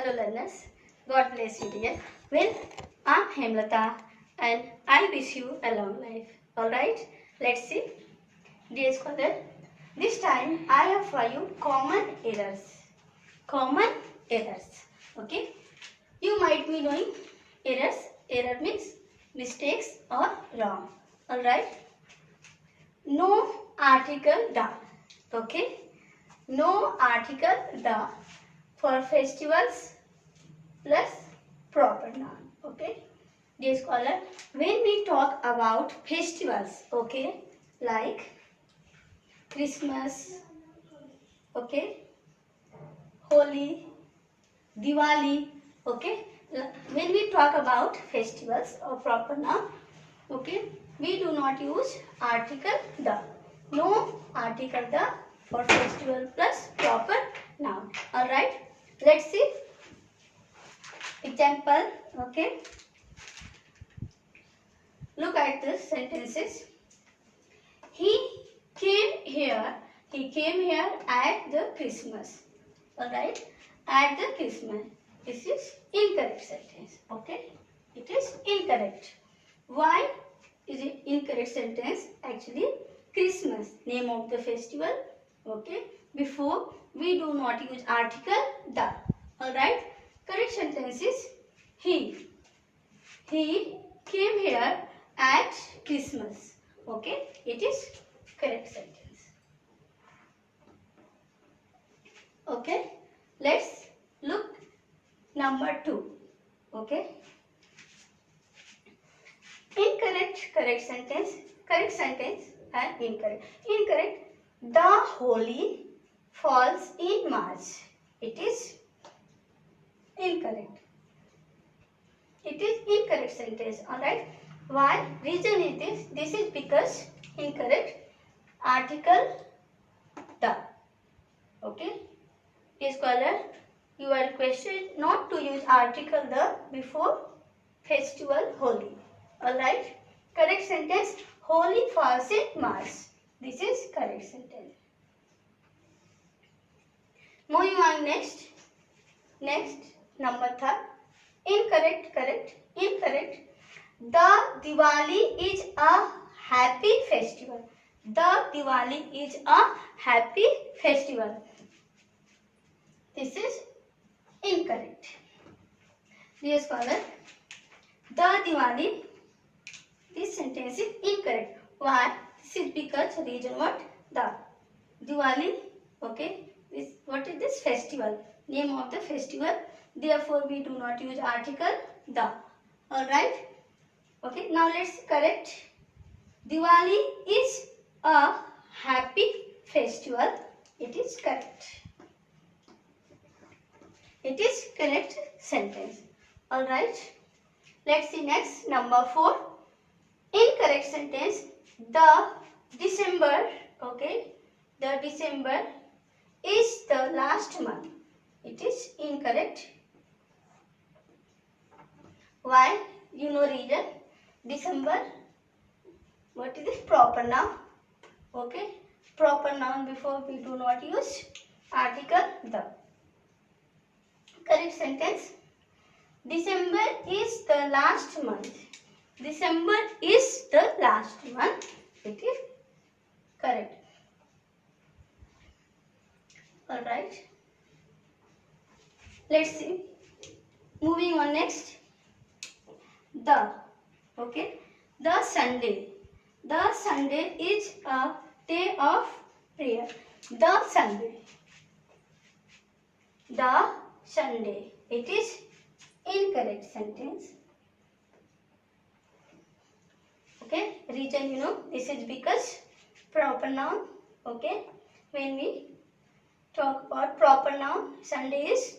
Hello learners, God bless you dear. Well, I'm Hemlata and I wish you a long life. Alright, let's see. Dear scholar, this time I have for you common errors. Common errors. Okay, you might be knowing errors. Error means mistakes or wrong. Alright, no article the. Okay, no article the for festivals plus proper noun. Okay, dear scholar, when we talk about festivals, okay, like Christmas, okay, Holi, Diwali, okay, when we talk about festivals or proper noun, okay, we do not use article the. No article the for festival plus proper noun. Alright, let's see example. Okay, look at the sentences. He came here at the Christmas. Alright, at the Christmas. This is incorrect sentence. Okay, it is incorrect. Why is it incorrect sentence? Actually, Christmas, name of the festival. Okay, before we do not use article the. Alright, correct sentence is he. He came here at Christmas. Okay, it is correct sentence. Okay, let's look number 2. Okay, incorrect correct sentence and incorrect. Incorrect, the Holi falls in March. It is incorrect. It is incorrect sentence. Alright, why? Reason is this. This is because incorrect article the. Okay, dear scholar, you are requested not to use article the before festival Holi. Alright, correct sentence, Holi falls in March. This is correct sentence. Moving on next. Next, number 3. Incorrect. The Diwali is a happy festival. The Diwali is a happy festival. This is incorrect. Dear scholar, the Diwali, this sentence is incorrect. Why? This is because reason what? The Diwali, okay, this, what is this? Festival, name of the festival. Therefore, we do not use article the. Alright. Okay, now let's correct. Diwali is a happy festival. It is correct. It is correct sentence. Alright. Let's see next, number 4. Incorrect sentence. The December, okay, the December is the last month. It is incorrect. Why? You know reason. December, what is this? Proper noun. Okay, proper noun before we do not use article the. Correct sentence. December is the last month. December is the last month. It is correct. Alright. Let's see. Moving on next. The. Okay. The Sunday. The Sunday is a day of prayer. The Sunday. The Sunday. It is incorrect sentence. Okay. Reason you know. This is because proper noun. Okay. When we talk about proper noun, Sunday is,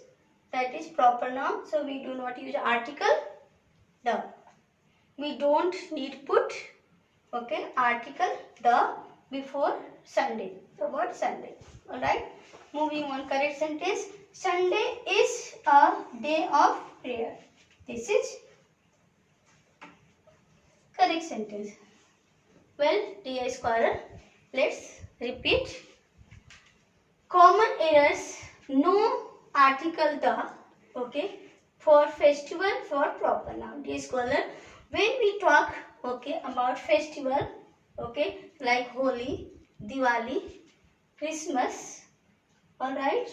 that is proper noun. So we do not use article the. We don't need put, okay, article the before Sunday. The word Sunday. Alright. Moving on, correct sentence. Sunday is a day of prayer. This is correct sentence. Well, dear scholar, let's repeat. Common errors, no article the, Okay, for festival, for proper noun. Dear scholar, when we talk, okay, about festival, okay, like Holi, Diwali, Christmas, all right,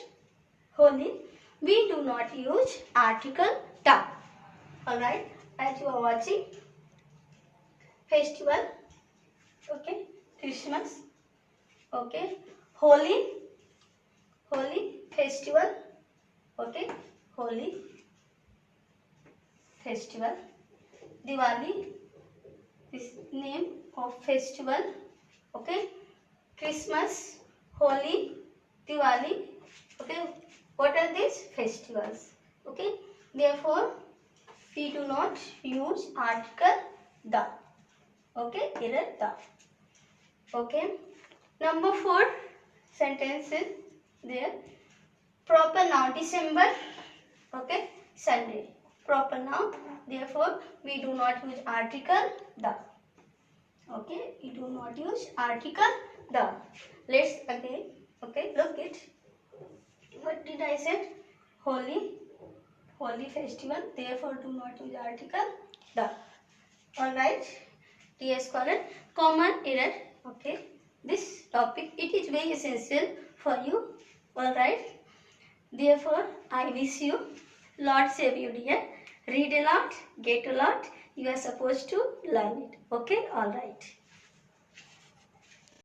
Holi, we do not use article the. All right, as you are watching, festival, okay, Christmas, okay, Holi, Holi, festival, okay, Holi, festival, Diwali, this name of festival, okay, Christmas, Holi, Diwali, okay, what are these festivals, okay, therefore we do not use article the, okay, here the, okay. Number 4 sentence is there, proper noun, December, okay, Sunday, proper noun, therefore we do not use article the, okay, we do not use article the. Let's again, okay, look it, what did I say, Holi, Holi festival, therefore do not use article the. Alright, dear scholar, common error, okay, this topic, it is very essential for you, alright, therefore I wish you, Lord save you dear, read a lot, get a lot, you are supposed to learn it, okay, alright.